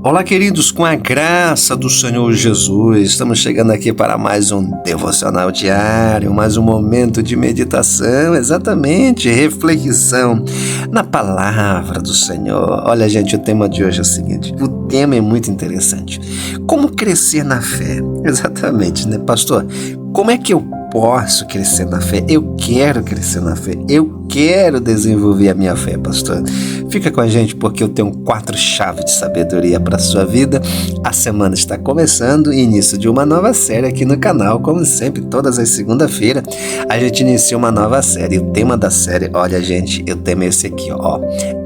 Olá, queridos, com a graça do Senhor Jesus, estamos chegando aqui para mais um devocional diário, mais um momento de meditação, exatamente, reflexão na palavra do Senhor. Olha, gente, o tema de hoje é o seguinte, o tema é muito interessante. Como crescer na fé? Exatamente, né, pastor? Como é que eu posso crescer na fé? Eu quero crescer na fé. Eu quero desenvolver a minha fé, pastor. Fica com a gente porque eu tenho 4 chaves de sabedoria para a sua vida. A semana está começando, início de uma nova série aqui no canal. Como sempre, todas as segundas-feiras, a gente inicia uma nova série. O tema da série, olha, gente, o tema é esse aqui, ó.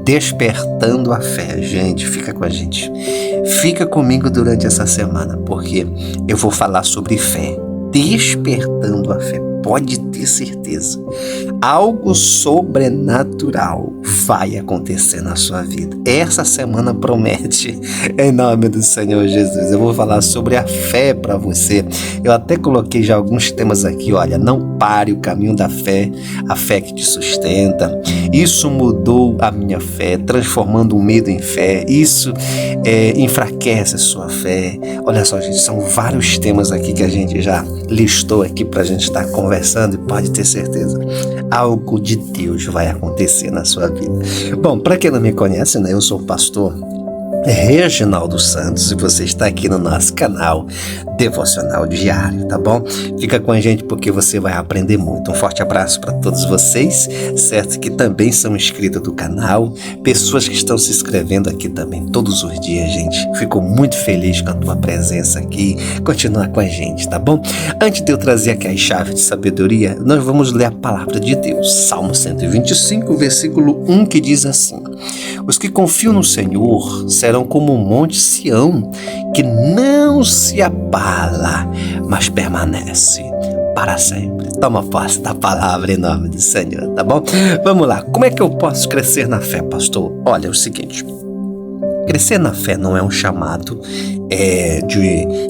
Despertando a fé. Gente, fica com a gente. Fica comigo durante essa semana, porque eu vou falar sobre fé. Despertando a fé, pode ter certeza, algo sobrenatural vai acontecer na sua vida. Essa semana promete, em nome do Senhor Jesus. Eu vou falar sobre a fé para você. Eu até coloquei já alguns temas aqui, olha, não pare o caminho da fé, a fé que te sustenta. Isso mudou a minha fé, transformando o medo em fé. Isso enfraquece a sua fé. Olha só, gente, são vários temas aqui que a gente já listou aqui para a gente estar conversando e pode ter certeza, algo de Deus vai acontecer na sua vida. Bom, para quem não me conhece, né, eu sou o pastor Reginaldo Santos e você está aqui no nosso canal Devocional Diário, tá bom? Fica com a gente porque você vai aprender muito. Um forte abraço para todos vocês, certo? Que também são inscritos do canal, pessoas que estão se inscrevendo aqui também todos os dias, gente. Fico muito feliz com a tua presença aqui. Continua com a gente, tá bom? Antes de eu trazer aqui as chaves de sabedoria, nós vamos ler a palavra de Deus. Salmo 125, versículo 1, que diz assim: os que confiam no Senhor serão como o monte Sião, que não se abala, mas permanece para sempre. Toma posse da palavra em nome do Senhor, tá bom? Vamos lá, como é que eu posso crescer na fé, pastor? Olha, é o seguinte, crescer na fé não é um chamado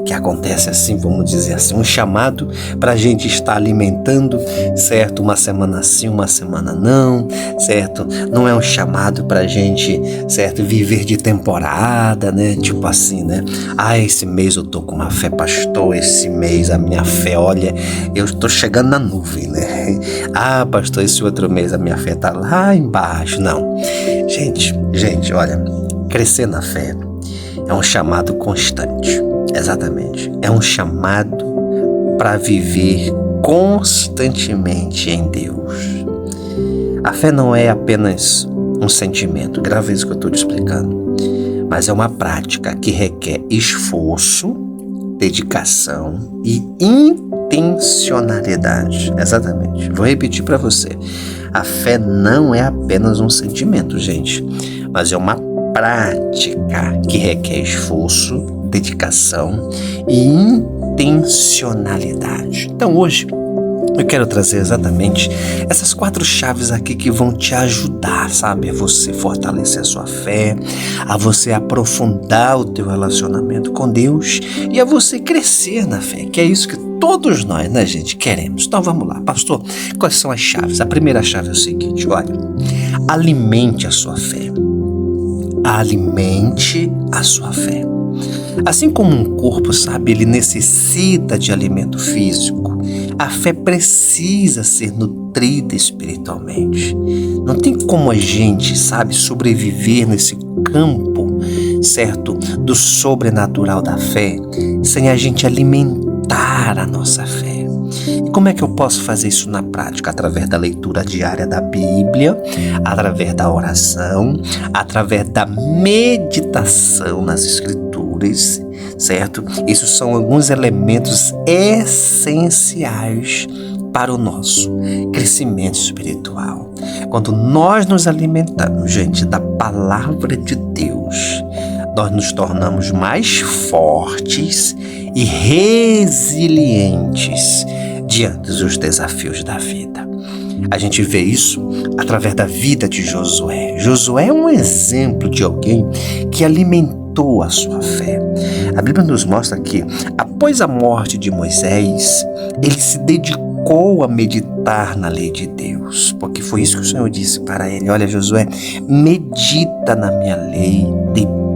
que acontece assim, vamos dizer assim, um chamado para a gente estar alimentando, certo? Uma semana sim, uma semana não, certo? Não é um chamado para a gente, certo? Viver de temporada, né? Tipo assim, né? Ah, esse mês eu tô com uma fé, pastor, esse mês a minha fé, olha, eu estou chegando na nuvem, né? Ah, pastor, esse outro mês a minha fé tá lá embaixo. Não, gente, olha, crescer na fé é um chamado constante, exatamente. É um chamado para viver constantemente em Deus. A fé não é apenas um sentimento, grave isso que eu estou te explicando, mas é uma prática que requer esforço, dedicação e intencionalidade. Exatamente. Vou repetir para você. A fé não é apenas um sentimento, gente, mas é uma prática que requer esforço, dedicação e intencionalidade. Então hoje eu quero trazer exatamente essas 4 chaves aqui que vão te ajudar, sabe? A você fortalecer a sua fé, a você aprofundar o teu relacionamento com Deus e a você crescer na fé, que é isso que todos nós, né, gente, queremos. Então vamos lá, pastor, quais são as chaves? A primeira chave é o seguinte, olha, alimente a sua fé. Alimente a sua fé. Assim como um corpo, sabe, ele necessita de alimento físico, a fé precisa ser nutrida espiritualmente. Não tem como a gente, sabe, sobreviver nesse campo, certo, do sobrenatural da fé, sem a gente alimentar a nossa fé. E como é que eu posso fazer isso na prática? Através da leitura diária da Bíblia, através da oração, através da meditação nas Escrituras, certo? Isso são alguns elementos essenciais para o nosso crescimento espiritual. Quando nós nos alimentamos, gente, da palavra de Deus, nós nos tornamos mais fortes e resilientes diante dos desafios da vida. A gente vê isso através da vida de Josué. Josué é um exemplo de alguém que alimentou a sua fé. A Bíblia nos mostra que, após a morte de Moisés, ele se dedicou a meditar na lei de Deus, porque foi isso que o Senhor disse para ele: olha, Josué, medita na minha lei,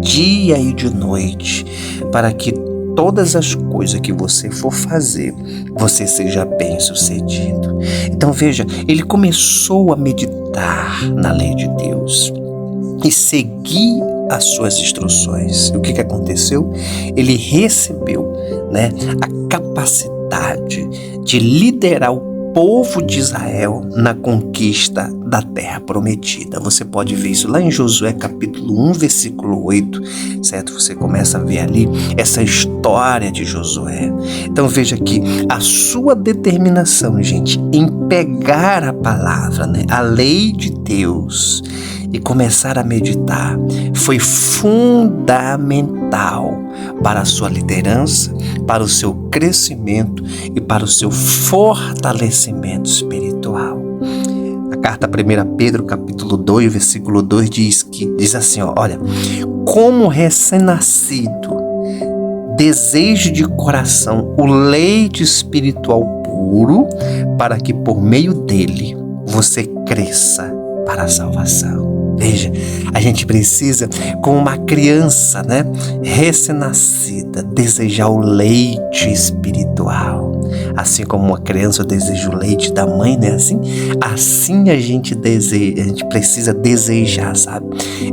dia e de noite, para que todas as coisas que você for fazer, você seja bem-sucedido. Então veja, ele começou a meditar na lei de Deus e seguir as suas instruções. E o que aconteceu? Ele recebeu, a capacidade de liderar o povo de Israel na conquista da terra prometida. Você pode ver isso lá em Josué capítulo 1, versículo 8, certo? Você começa a ver ali essa história de Josué. Então veja que a sua determinação, gente, em pegar a palavra, a lei de Deus, e começar a meditar foi fundamental para a sua liderança, para o seu crescimento e para o seu fortalecimento espiritual. A carta 1 Pedro, capítulo 2, versículo 2 diz assim, olha, como recém-nascido, desejo de coração o leite espiritual puro, para que por meio dele você cresça para a salvação. Veja, a gente precisa, como uma criança, recém-nascida, desejar o leite espiritual. Assim como uma criança deseja o leite da mãe, assim a gente precisa desejar, sabe?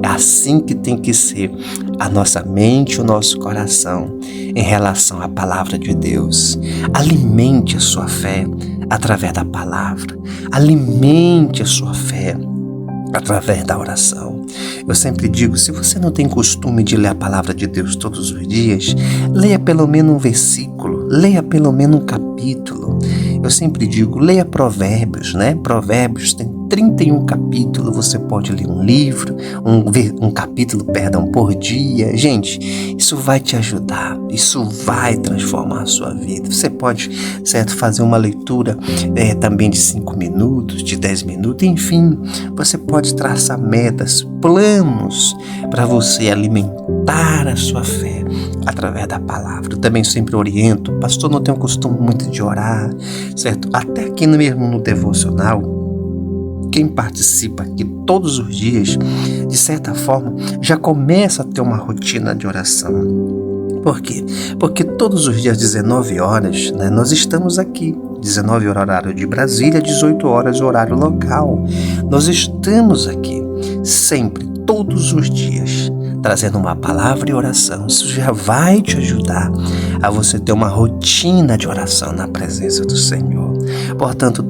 É assim que tem que ser a nossa mente, o nosso coração em relação à palavra de Deus. Alimente a sua fé através da palavra. Alimente a sua fé através da oração. Eu sempre digo, se você não tem costume de ler a palavra de Deus todos os dias, leia pelo menos um versículo, leia pelo menos um capítulo. Eu sempre digo, leia Provérbios, Provérbios tem 31 capítulos, você pode ler um livro, um capítulo, por dia. Gente, isso vai te ajudar, isso vai transformar a sua vida. Você pode, fazer uma leitura também de 5 minutos, de 10 minutos, enfim, você pode traçar metas, planos para você alimentar a sua fé através da palavra. Eu também sempre oriento, pastor, não tenho costume muito de orar, certo? Até aqui mesmo no devocional, quem participa aqui todos os dias, de certa forma, já começa a ter uma rotina de oração. Por quê? Porque todos os dias, 19 horas, nós estamos aqui. 19 horas, horário de Brasília, 18 horas, horário local. Nós estamos aqui, sempre, todos os dias, trazendo uma palavra e oração. Isso já vai te ajudar a você ter uma rotina de oração na presença do Senhor. Portanto,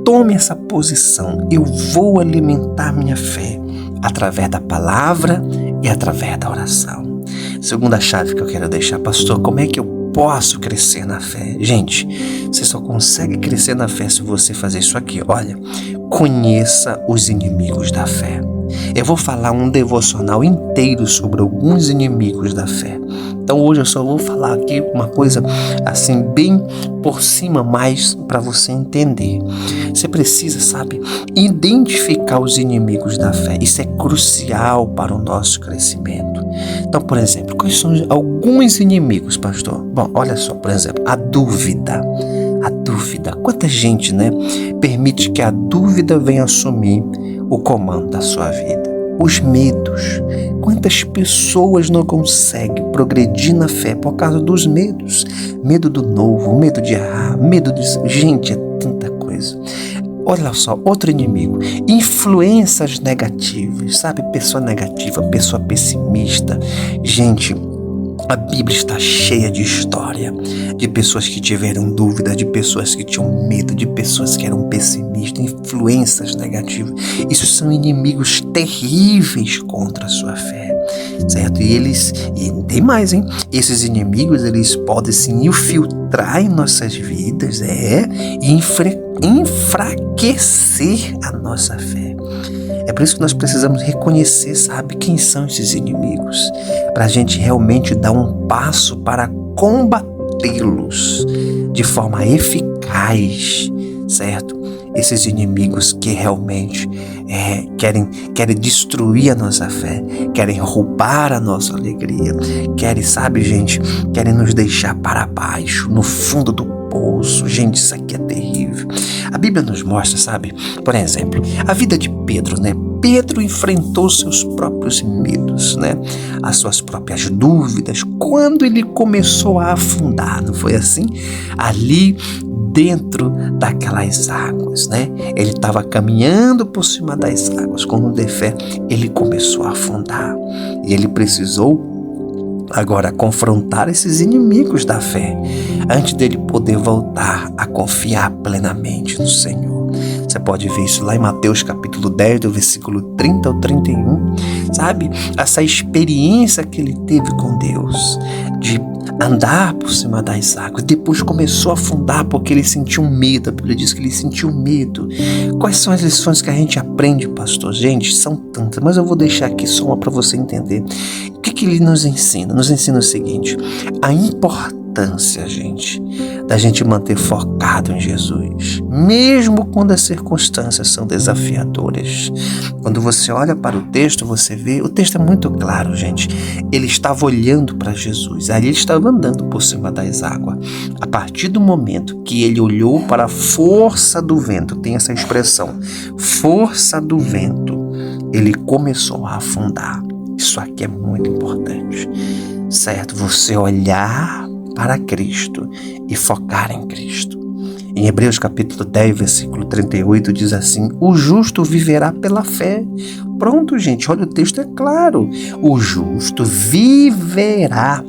tome essa posição. Eu vou alimentar minha fé através da palavra e através da oração. Segunda chave que eu quero deixar, pastor, como é que eu posso crescer na fé? Gente, você só consegue crescer na fé se você fazer isso aqui. Olha, conheça os inimigos da fé. Eu vou falar um devocional inteiro sobre alguns inimigos da fé. Então hoje eu só vou falar aqui uma coisa assim bem por cima, mais para você entender. Você precisa, identificar os inimigos da fé. Isso é crucial para o nosso crescimento. Então, por exemplo, quais são alguns inimigos, pastor? Bom, olha só, por exemplo, a dúvida. A dúvida. Quanta gente, permite que a dúvida venha assumir o comando da sua vida? Os medos. Quantas pessoas não conseguem progredir na fé por causa dos medos? Medo do novo, medo de errar, medo de... Gente, é tanta coisa. Olha só, outro inimigo. Influências negativas, pessoa negativa, pessoa pessimista. Gente, a Bíblia está cheia de história, de pessoas que tiveram dúvida, de pessoas que tinham medo, de pessoas que eram pessimistas, influências negativas. Isso são inimigos terríveis contra a sua fé, certo? E tem mais, esses inimigos, eles podem se infiltrar em nossas vidas, e enfraquecer a nossa fé. É por isso que nós precisamos reconhecer, quem são esses inimigos, para a gente realmente dar um passo para combatê-los de forma eficaz, certo? Esses inimigos que realmente querem destruir a nossa fé, querem roubar a nossa alegria, querem nos deixar para baixo, no fundo do poço. Gente, isso aqui é terrível. A Bíblia nos mostra, por exemplo, a vida de Pedro, Pedro enfrentou seus próprios medos, né? As suas próprias dúvidas, quando ele começou a afundar, não foi assim? Ali dentro daquelas águas, né? Ele estava caminhando por cima das águas, quando de fé ele começou a afundar. E ele precisou agora confrontar esses inimigos da fé, antes dele poder voltar a confiar plenamente no Senhor. Você pode ver isso lá em Mateus capítulo 10, do versículo 30 ao 31, sabe? Essa experiência que ele teve com Deus, de andar por cima das águas, depois começou a afundar porque ele sentiu medo. A Bíblia diz que ele sentiu medo. Quais são as lições que a gente aprende, pastor? Gente, são tantas, mas eu vou deixar aqui só uma para você entender. O que ele nos ensina? Nos ensina o seguinte: a importância, gente, da gente manter focado em Jesus, mesmo quando as circunstâncias são desafiadoras. Quando você olha para o texto, você vê, o texto é muito claro, gente. Ele estava olhando para Jesus, ali ele estava andando por cima das águas. A partir do momento que ele olhou para a força do vento, tem essa expressão, força do vento, ele começou a afundar. Isso aqui é muito importante, certo? Você olhar para Cristo e focar em Cristo. Em Hebreus capítulo 10, versículo 38, diz assim: o justo viverá pela fé. Pronto, gente, olha, o texto é claro. O justo viverá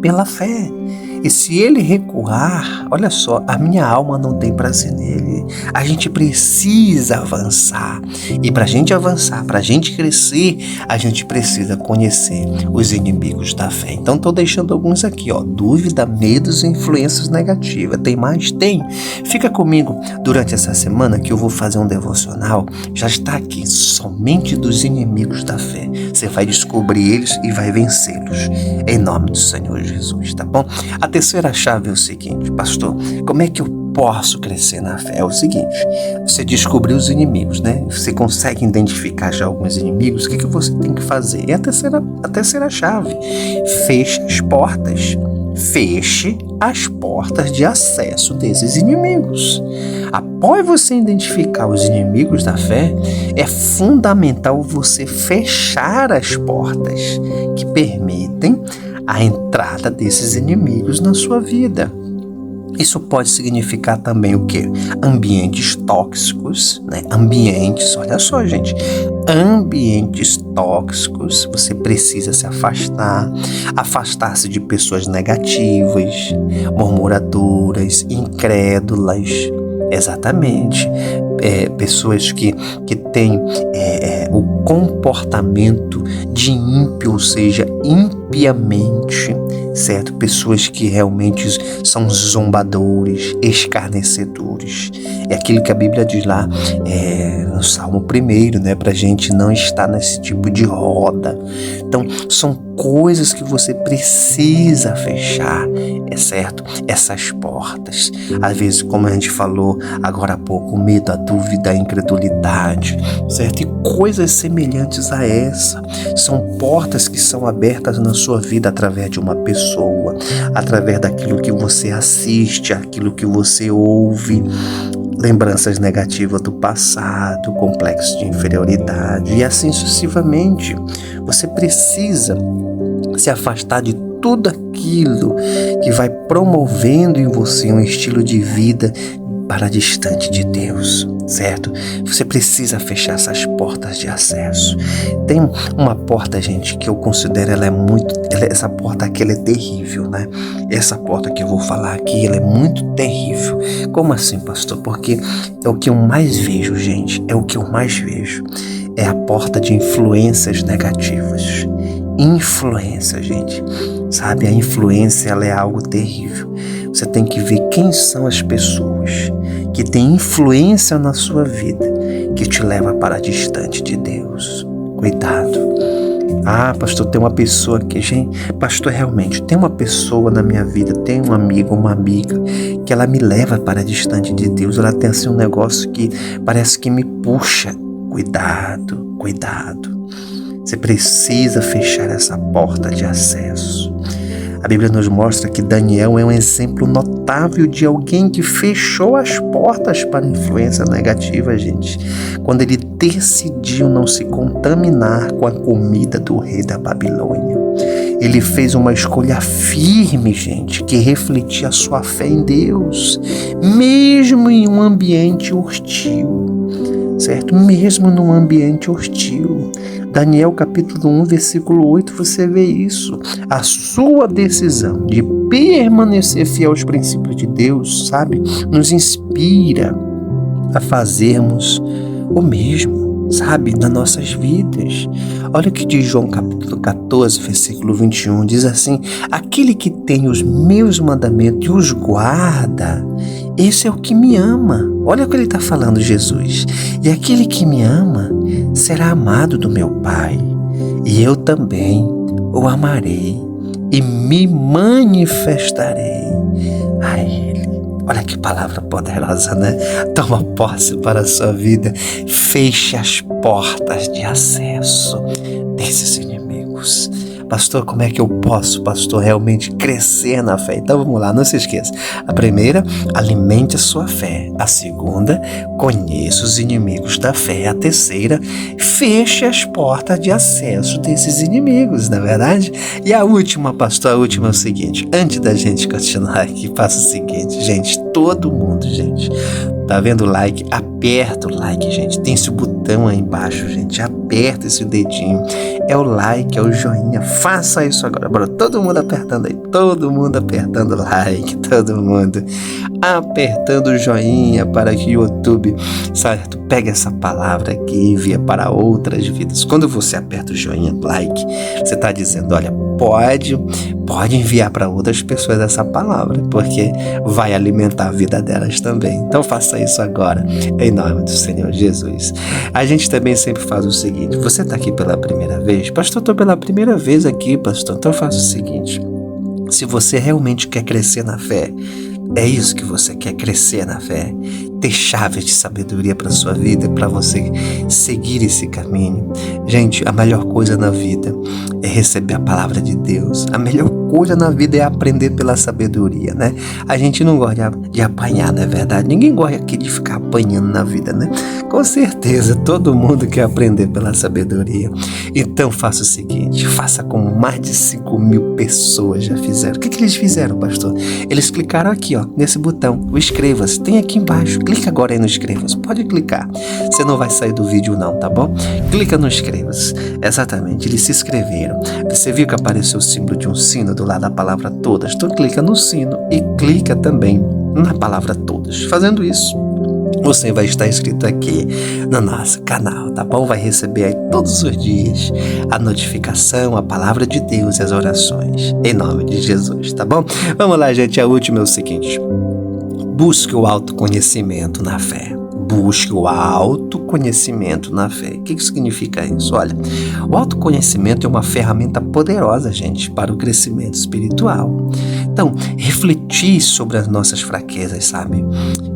pela fé. E se ele recuar, olha só, a minha alma não tem prazer nele. A gente precisa avançar. E para a gente avançar, para a gente crescer, a gente precisa conhecer os inimigos da fé. Então estou deixando alguns aqui, ó: dúvida, medos e influências negativas. Tem mais? Tem. Fica comigo durante essa semana que eu vou fazer um devocional. Já está aqui, somente dos inimigos da fé. Você vai descobrir eles e vai vencê-los. Em nome do Senhor Jesus, tá bom? A terceira chave é o seguinte: pastor, como é que eu posso crescer na fé? É o seguinte: você descobriu os inimigos, né? Você consegue identificar já alguns inimigos. O que você tem que fazer? É a terceira chave. Feche as portas. Feche as portas de acesso desses inimigos. Após você identificar os inimigos da fé, é fundamental você fechar as portas que permitem a entrada desses inimigos na sua vida. Isso pode significar também o quê? Ambientes tóxicos, né? Olha só, gente, ambientes tóxicos, você precisa se afastar-se de pessoas negativas, murmuradoras, incrédulas, exatamente, pessoas que têm o comportamento de ímpio, ou seja, impiamente, certo? Pessoas que realmente são zombadores, escarnecedores. É aquilo que a Bíblia diz lá no Salmo 1, né? Pra gente não estar nesse tipo de roda. Então, são coisas que você precisa fechar, certo? Essas portas. Às vezes, como a gente falou agora há pouco, o medo, a dúvida, a incredulidade, certo? E coisas semelhantes a essa. São portas que são abertas na sua vida através de uma pessoa, através daquilo que você assiste, aquilo que você ouve, lembranças negativas do passado, complexo de inferioridade e assim sucessivamente. Você precisa se afastar de tudo aquilo que vai promovendo em você um estilo de vida para distante de Deus, certo? Você precisa fechar essas portas de acesso. Tem uma porta, gente, que eu considero essa porta aqui, ela é terrível, né? Essa porta que eu vou falar aqui, ela é muito terrível. Como assim, pastor? Porque é o que eu mais vejo, gente, é a porta de influências negativas. Influência, gente, sabe? A influência, ela é algo terrível. Você tem que ver quem são as pessoas que têm influência na sua vida, que te leva para distante de Deus. Cuidado. Ah, pastor, tem uma pessoa que, gente, pastor, realmente, tem uma pessoa na minha vida, tem um amigo, uma amiga, que ela me leva para distante de Deus. Ela tem assim um negócio que parece que me puxa. Cuidado, cuidado. Você precisa fechar essa porta de acesso. A Bíblia nos mostra que Daniel é um exemplo notável de alguém que fechou as portas para a influência negativa, gente, quando ele decidiu não se contaminar com a comida do rei da Babilônia. Ele fez uma escolha firme, gente, que refletia a sua fé em Deus, mesmo em um ambiente hostil, certo? Mesmo num ambiente hostil. Daniel capítulo 1, versículo 8, você vê isso. A sua decisão de permanecer fiel aos princípios de Deus, sabe, nos inspira a fazermos o mesmo, sabe, nas nossas vidas. Olha o que diz João capítulo 14, versículo 21, diz assim: aquele que tem os meus mandamentos e os guarda, esse é o que me ama. Olha o que ele está falando, Jesus. E aquele que me ama será amado do meu Pai, e eu também o amarei e me manifestarei a ele. Olha que palavra poderosa, né? Toma posse para a sua vida. Feche as portas de acesso desses inimigos. Pastor, como é que eu posso, pastor, realmente crescer na fé? Então vamos lá, não se esqueça. A primeira, alimente a sua fé. A segunda, conheça os inimigos da fé. A terceira, feche as portas de acesso desses inimigos, não é verdade? E a última, pastor, a última é o seguinte. Antes da gente continuar aqui, faça o seguinte, gente, todo mundo, gente, tá vendo o like? Aperta o like, gente. Tem esse botão aí embaixo, gente. Aperta esse dedinho. É o like, é o joinha. Faça isso agora. Bora, todo mundo apertando aí. Todo mundo apertando o like. Todo mundo apertando o joinha para que o YouTube, certo, pegue essa palavra aqui e envie para outras vidas. Quando você aperta o joinha, like, você está dizendo, olha, pode enviar para outras pessoas essa palavra, porque vai alimentar a vida delas também. Então faça isso agora, em nome do Senhor Jesus. A gente também sempre faz o seguinte: você está aqui pela primeira vez? Pastor, estou pela primeira vez aqui, pastor. Então faça o seguinte: se você realmente quer crescer na fé, é isso que você quer, crescer na fé, ter chaves de sabedoria para sua vida, para você seguir esse caminho. Gente, a melhor coisa na vida é receber a palavra de Deus. A melhor coisa na vida é aprender pela sabedoria, né? A gente não gosta de apanhar, não é verdade? Ninguém gosta aqui de ficar apanhando na vida, né? Com certeza, todo mundo quer aprender pela sabedoria. Então faça o seguinte, faça como mais de 5.000 pessoas já fizeram. O que eles fizeram, pastor? Eles clicaram aqui, ó, nesse botão, o inscreva-se, tem aqui embaixo. Clica agora aí no inscreva-se, pode clicar. Você não vai sair do vídeo não, tá bom? Clica no inscreva-se. Exatamente, eles se inscreveram. Você viu que apareceu o símbolo de um sino do lado da palavra todas? Então clica no sino e clica também na palavra todas. Fazendo isso, você vai estar inscrito aqui no nosso canal, tá bom? Vai receber aí todos os dias a notificação, a palavra de Deus e as orações, em nome de Jesus, tá bom? Vamos lá, gente, a última é o seguinte: busque o autoconhecimento na fé. Busque o autoconhecimento na fé. O que significa isso? Olha, o autoconhecimento é uma ferramenta poderosa, gente, para o crescimento espiritual. Então, refletir sobre as nossas fraquezas, sabe?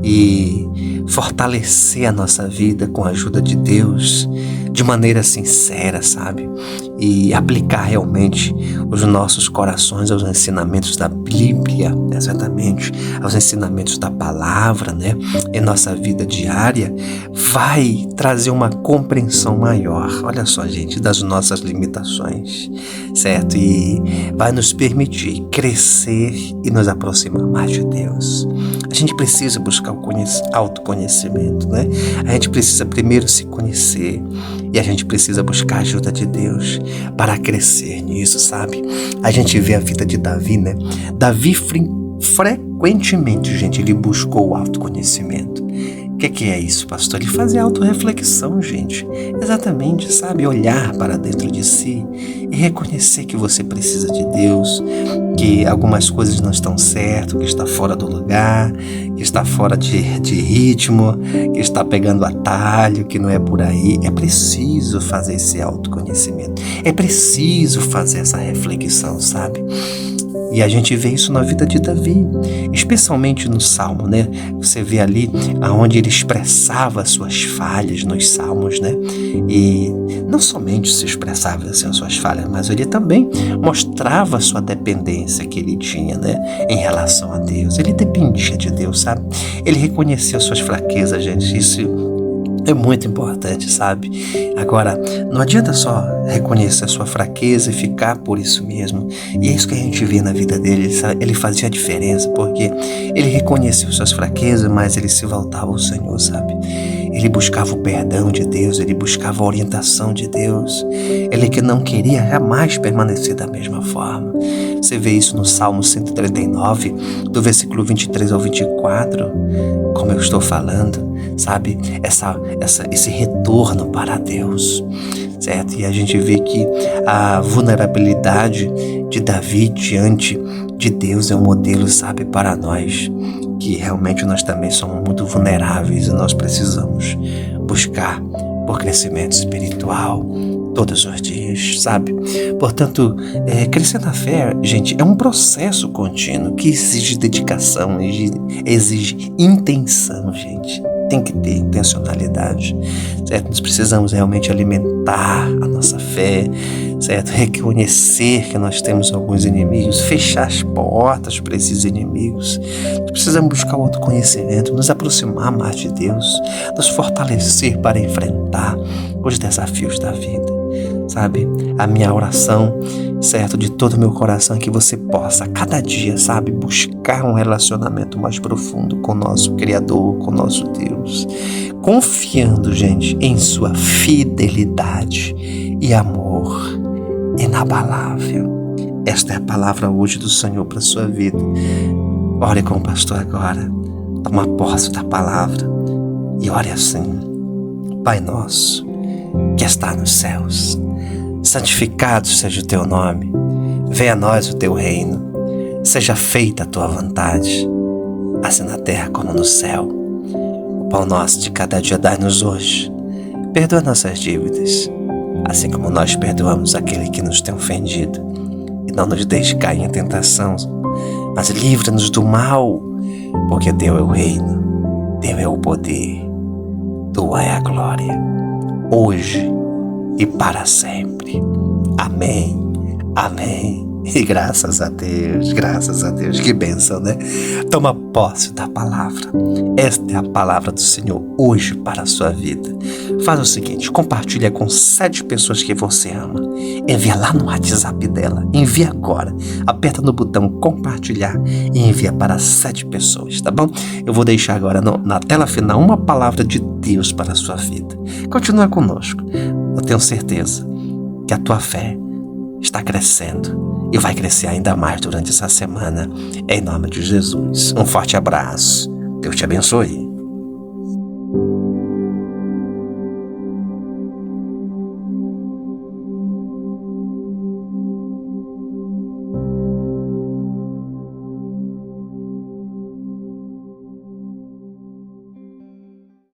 E fortalecer a nossa vida com a ajuda de Deus de maneira sincera, sabe? E aplicar realmente os nossos corações aos ensinamentos da Bíblia, exatamente, aos ensinamentos da palavra, né? Em nossa vida diária, vai trazer uma compreensão maior, olha só, gente, das nossas limitações, certo? E vai nos permitir crescer e nos aproximar mais de Deus. A gente precisa buscar o autoconhecimento, né? A gente precisa primeiro se conhecer e a gente precisa buscar a ajuda de Deus para crescer nisso, sabe? A gente vê a vida de Davi, né? Davi frequentemente, gente, ele buscou o autoconhecimento. O que é isso, pastor? Ele fazia autorreflexão, gente. Exatamente, sabe? Olhar para dentro de si e reconhecer que você precisa de Deus, que algumas coisas não estão certas, que está fora do lugar, que está fora de ritmo, que está pegando atalho, que não é por aí. É preciso fazer esse autoconhecimento. É preciso fazer essa reflexão, sabe? E a gente vê isso na vida de Davi, especialmente no Salmo, né? Você vê ali aonde ele expressava as suas falhas nos Salmos, né? E não somente se expressava assim, as suas falhas, mas ele também mostrava a sua dependência que ele tinha, né? Em relação a Deus. Ele dependia de Deus, sabe? Ele reconhecia as suas fraquezas, gente. Isso é muito importante, sabe? Agora, não adianta só reconhecer a sua fraqueza e ficar por isso mesmo. E é isso que a gente vê na vida dele. Ele fazia a diferença, porque ele reconhecia suas fraquezas, mas ele se voltava ao Senhor, sabe? Ele buscava o perdão de Deus, ele buscava a orientação de Deus. Ele que não queria jamais permanecer da mesma forma. Você vê isso no Salmo 139, do versículo 23 ao 24, como eu estou falando, sabe? Esse retorno para Deus, certo? E a gente vê que a vulnerabilidade de Davi diante de Deus é um modelo, sabe, para nós, que realmente nós também somos muito vulneráveis e nós precisamos buscar por crescimento espiritual todos os dias, sabe? Portanto, crescer na fé, gente, é um processo contínuo que exige dedicação, exige intenção, gente. Tem que ter intencionalidade, certo? Nós precisamos realmente alimentar a nossa fé, certo? Reconhecer que nós temos alguns inimigos, fechar as portas para esses inimigos. Nós precisamos buscar o autoconhecimento, nos aproximar mais de Deus, nos fortalecer para enfrentar os desafios da vida, sabe? A minha oração, certo, de todo o meu coração é que você possa, a cada dia, sabe, buscar um relacionamento mais profundo com o nosso Criador, com o nosso Deus, confiando, gente, em sua fidelidade e amor inabalável. Esta é a palavra hoje do Senhor para a sua vida. Ore com o pastor agora, toma posse da palavra e ore assim: Pai nosso, que está nos céus, santificado seja o teu nome, venha a nós o teu reino, seja feita a tua vontade, assim na terra como no céu. O pão nosso de cada dia dai-nos hoje, perdoa nossas dívidas, assim como nós perdoamos aquele que nos tem ofendido, e não nos deixe cair em tentação, mas livra-nos do mal, porque teu é o reino, teu é o poder, tua é a glória, hoje e para sempre. Amém, amém. E graças a Deus, que bênção, né? Toma posse da palavra. Esta é a palavra do Senhor hoje para a sua vida. Faz o seguinte, compartilha com 7 pessoas que você ama. Envia lá no WhatsApp dela. Envia agora. Aperta no botão compartilhar e envia para 7 pessoas, tá bom? Eu vou deixar agora na tela final uma palavra de Deus para a sua vida. Continua conosco. Eu tenho certeza que a tua fé está crescendo e vai crescer ainda mais durante essa semana, em nome de Jesus. Um forte abraço. Deus te abençoe.